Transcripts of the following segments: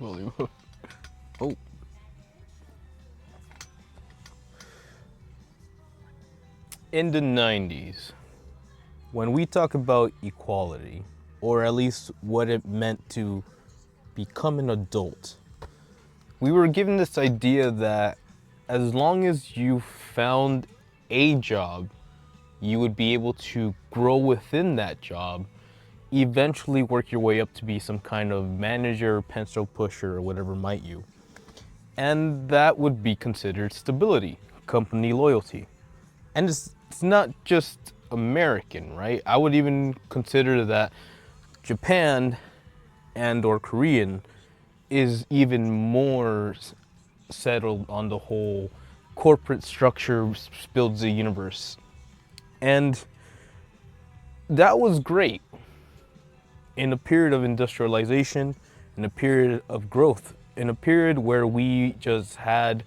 volume up. Oh. In the 90s, when we talk about equality, or at least what it meant to become an adult, we were given this idea that as long as you found a job, you would be able to grow within that job, eventually work your way up to be some kind of manager, pencil pusher, or whatever might you. And that would be considered stability, company loyalty. And it's not just American, right? I would even consider that Japan and or Korean is even more settled on the whole corporate structure builds the universe. And that was great in a period of industrialization, in a period of growth, in a period where we just had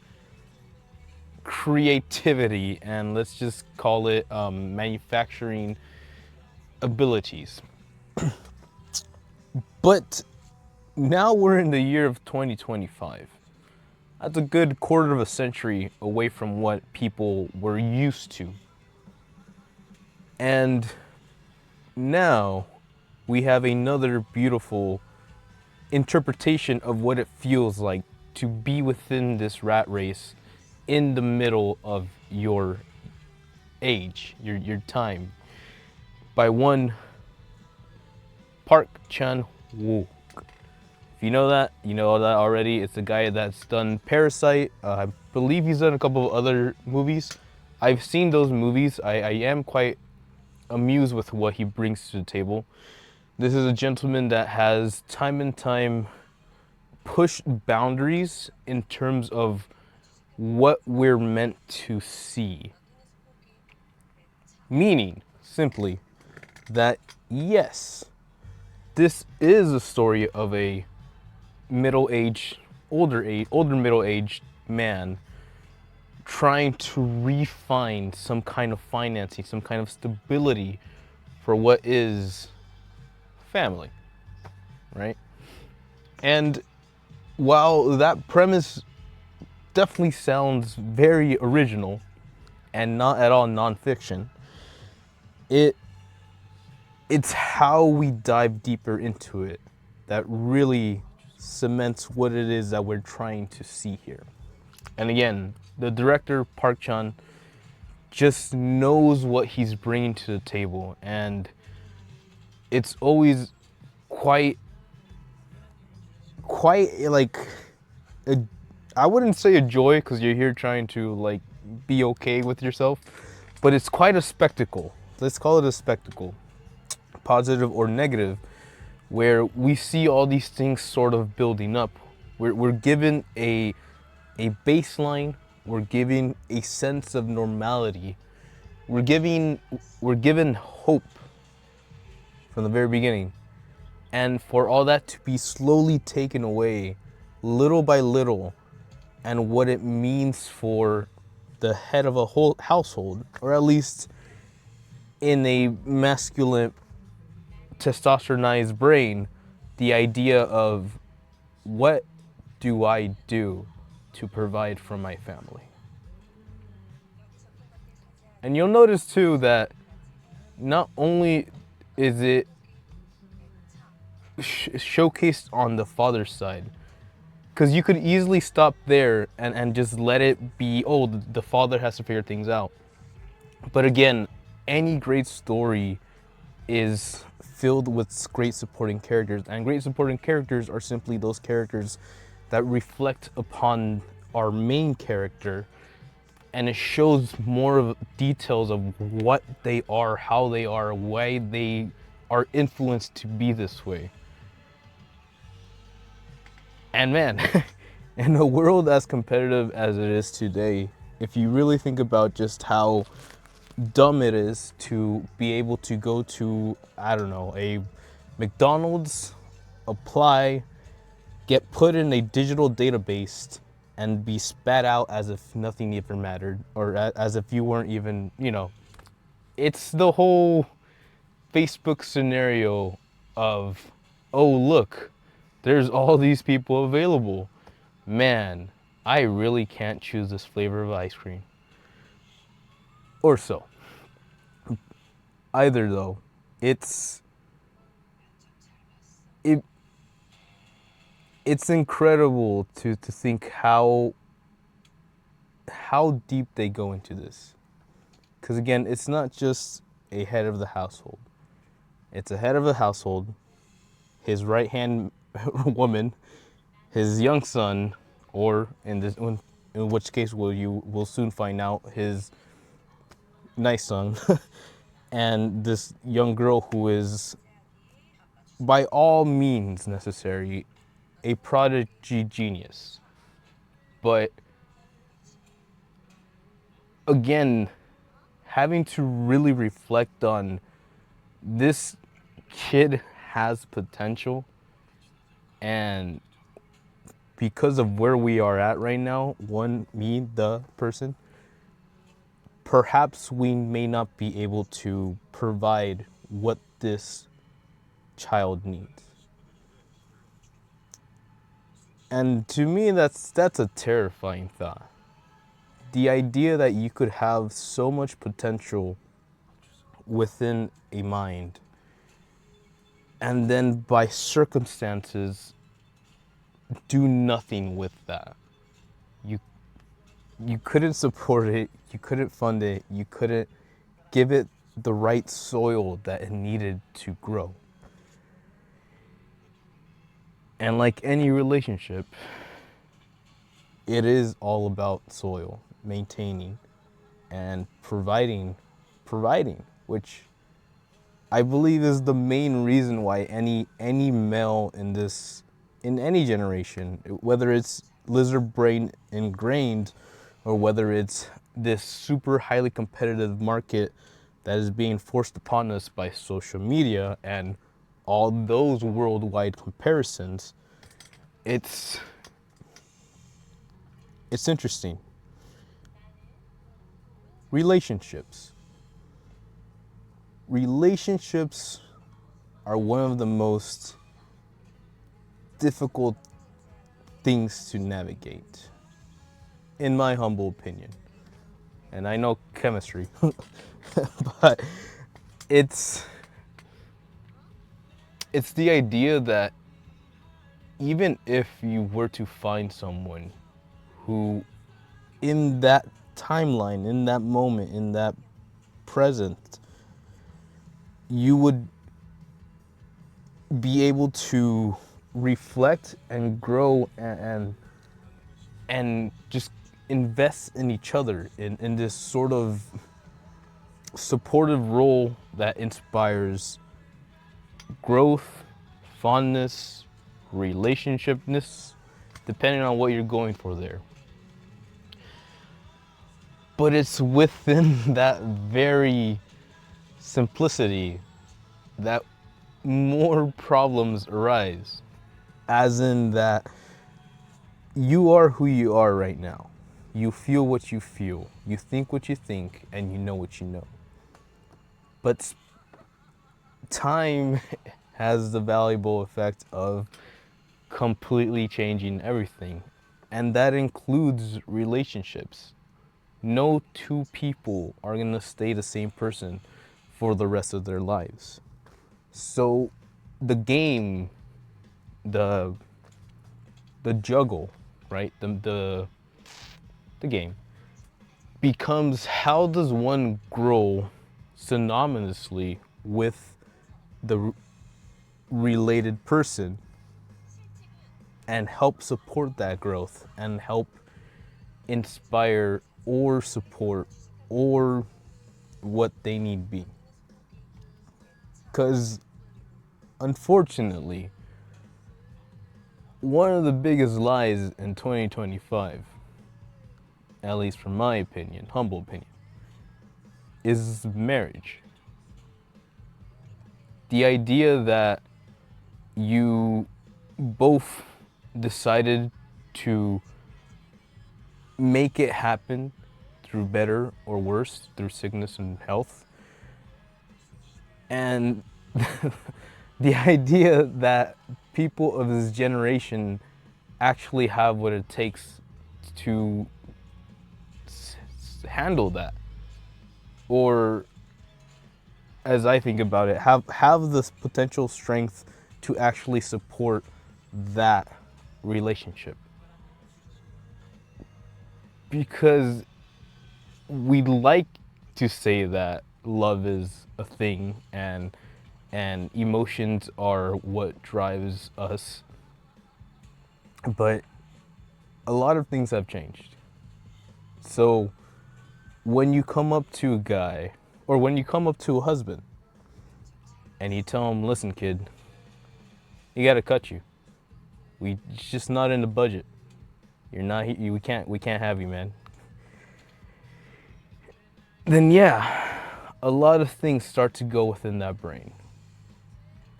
creativity and let's just call it manufacturing abilities. But now we're in the year of 2025. That's a good quarter of a century away from what people were used to. And now we have another beautiful interpretation of what it feels like to be within this rat race in the middle of your age, your time, by one Park Chan-wook. If you know that, you know that already. It's the guy that's done Parasite. I believe he's done a couple of other movies. I've seen those movies. I am quite amused with what he brings to the table. This is a gentleman that has time and time pushed boundaries in terms of what we're meant to see. Meaning, simply, that yes, this is a story of a older middle-aged man trying to refine some kind of financing, some kind of stability for what is family, right? And while that premise definitely sounds very original and not at all nonfiction, it's how we dive deeper into it that really cements what it is that we're trying to see here. And again, the director, Park Chan, just knows what he's bringing to the table. And it's always quite like, I wouldn't say a joy because you're here trying to like be okay with yourself, but it's quite a spectacle. Let's call it a spectacle, positive or negative, where we see all these things sort of building up. We're given a baseline, we're given a sense of normality, we're given hope from the very beginning. And for all that to be slowly taken away, little by little, and what it means for the head of a whole household, or at least in a masculine testosteronized brain, the idea of what do I do to provide for my family. And you'll notice too that not only is it showcased on the father's side, because you could easily stop there and just let it be, oh, the father has to figure things out. But again, any great story is filled with great supporting characters, and great supporting characters are simply those characters that reflect upon our main character, and it shows more of details of what they are, how they are, why they are influenced to be this way. And man, in a world as competitive as it is today, if you really think about just how dumb it is to be able to go to, I don't know, a McDonald's, apply, get put in a digital database, and be spat out as if nothing even mattered, or as if you weren't even, it's the whole Facebook scenario of, oh look, There's all these people available. Man, I really can't choose this flavor of ice cream. Or so. Either though, it's it it's incredible to think how deep they go into this. Because again, it's not just a head of the household. It's a head of the household, his right hand woman, his young son, or in which case will soon find out, his nice son, and this young girl who is by all means necessary a prodigy genius. But again, having to really reflect on this kid has potential, and because of where we are at right now, me, the person, perhaps we may not be able to provide what this child needs. And to me, that's a terrifying thought. The idea that you could have so much potential within a mind, and then by circumstances do nothing with that. You you couldn't support it, you couldn't fund it, you couldn't give it the right soil that it needed to grow. And like any relationship, it is all about soil, maintaining and providing, which I believe is the main reason why any male in any generation, whether it's lizard brain ingrained or whether it's this super highly competitive market that is being forced upon us by social media and all those worldwide comparisons, it's interesting. Relationships are one of the most difficult things to navigate, in my humble opinion. And I know chemistry, but it's the idea that even if you were to find someone who, in that timeline, in that moment, in that present, you would be able to reflect and grow and just invest in each other in this sort of supportive role that inspires growth, fondness, relationshipness, depending on what you're going for there. But it's within that very simplicity that more problems arise. As in that you are who you are right now. You feel what you feel. You think what you think, and you know what you know. But time has the valuable effect of completely changing everything. And that includes relationships. No two people are going to stay the same person for the rest of their lives. So the game, the juggle, right? The game becomes, how does one grow synonymously with the related person and help support that growth and help inspire or support or what they need be. Because unfortunately, one of the biggest lies in 2025, at least from my opinion, humble opinion, is marriage. The idea that you both decided to make it happen through better or worse, through sickness and health. And the idea that people of this generation actually have what it takes to handle that, or as I think about it, have this potential strength to actually support that relationship. Because we'd like to say that love is a thing and emotions are what drives us, but a lot of things have changed. So when you come up to a guy, or when you come up to a husband and you tell him, listen kid, you gotta cut you, it's just not in the budget, you're not, we can't have you, man, then yeah, a lot of things start to go within that brain.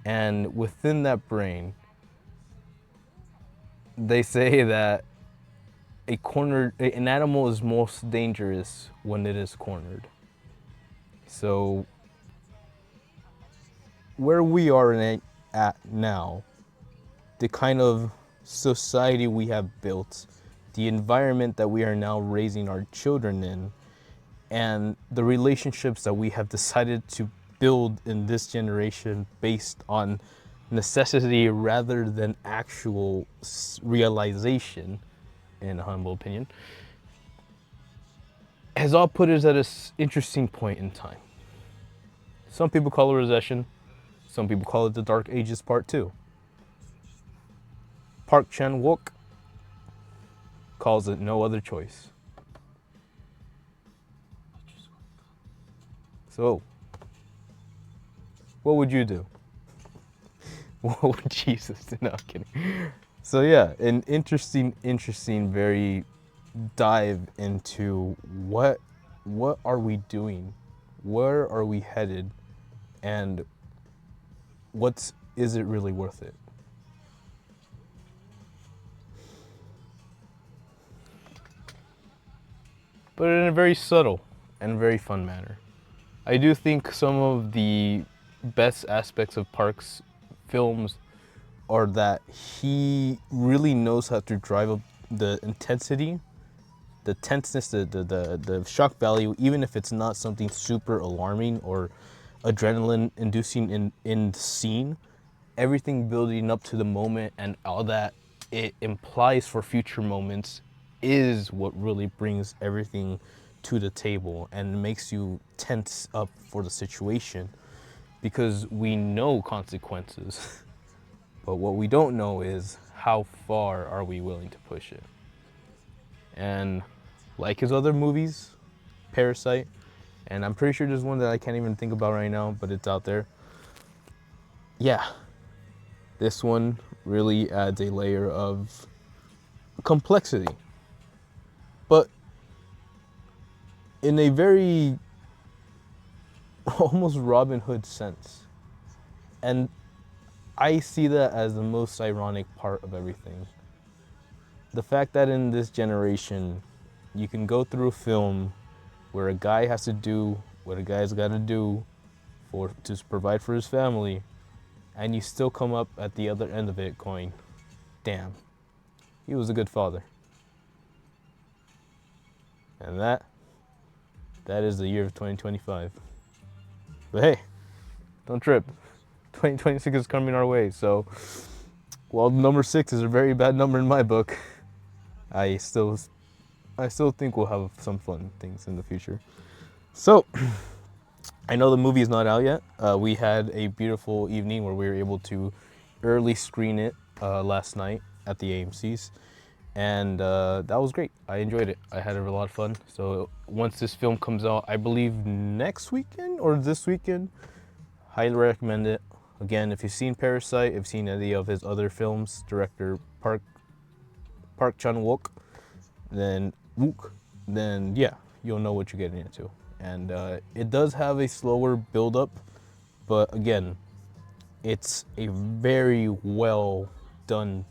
And within that brain, they say that an animal is most dangerous when it is cornered. So where we are at now, the kind of society we have built, the environment that we are now raising our children in, and the relationships that we have decided to build in this generation based on necessity rather than actual realization, in a humble opinion, has all put us at an interesting point in time. Some people call it recession. Some people call it the Dark Ages Part 2. Park Chan-wook calls it no other choice. So, what would you do? What would Jesus do? No, I'm kidding. So yeah, an interesting, very dive into what are we doing? Where are we headed? And is it really worth it? But in a very subtle and very fun manner. I do think some of the best aspects of Park's films are that he really knows how to drive up the intensity, the tenseness, the shock value, even if it's not something super alarming or adrenaline inducing in the scene. Everything building up to the moment and all that it implies for future moments is what really brings everything to the table and makes you tense up for the situation, because we know consequences, but what we don't know is how far are we willing to push it. And like his other movies, Parasite, and I'm pretty sure there's one that I can't even think about right now, but it's out there. Yeah, this one really adds a layer of complexity, but in a very almost Robin Hood sense. And I see that as the most ironic part of everything. The fact that in this generation, you can go through a film where a guy has to do what a guy's got to do to provide for his family, and you still come up at the other end of it going, damn, he was a good father. And that is the year of 2025. But hey, don't trip. 2026 is coming our way. So while number 6 is a very bad number in my book, I still think we'll have some fun things in the future. So I know the movie is not out yet. We had a beautiful evening where we were able to early screen it last night at the AMC's. And that was great. I enjoyed it. I had a lot of fun. So once this film comes out, I believe next weekend or this weekend, highly recommend it. Again, if you've seen Parasite, if you've seen any of his other films, director Park Chan-wook, then yeah, you'll know what you're getting into. And it does have a slower build-up, but again, it's a very well done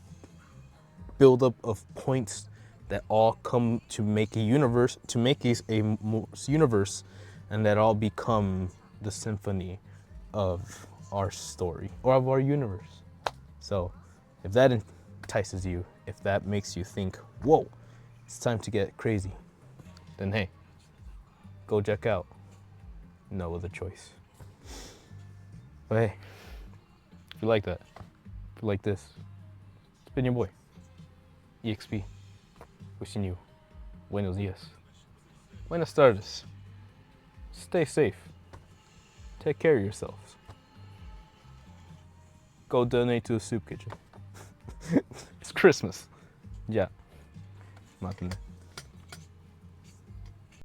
build-up of points that all come to make a universe, universe, and that all become the symphony of our story or of our universe. So If that entices you, if that makes you think, whoa, it's time to get crazy, then hey, go check out No Other Choice. But hey, if you like that, if you like this, it's been your boy, EXP, wishing you buenos dias, buenas tardes, stay safe, take care of yourselves, go donate to a soup kitchen. It's Christmas. Ya, mátenme.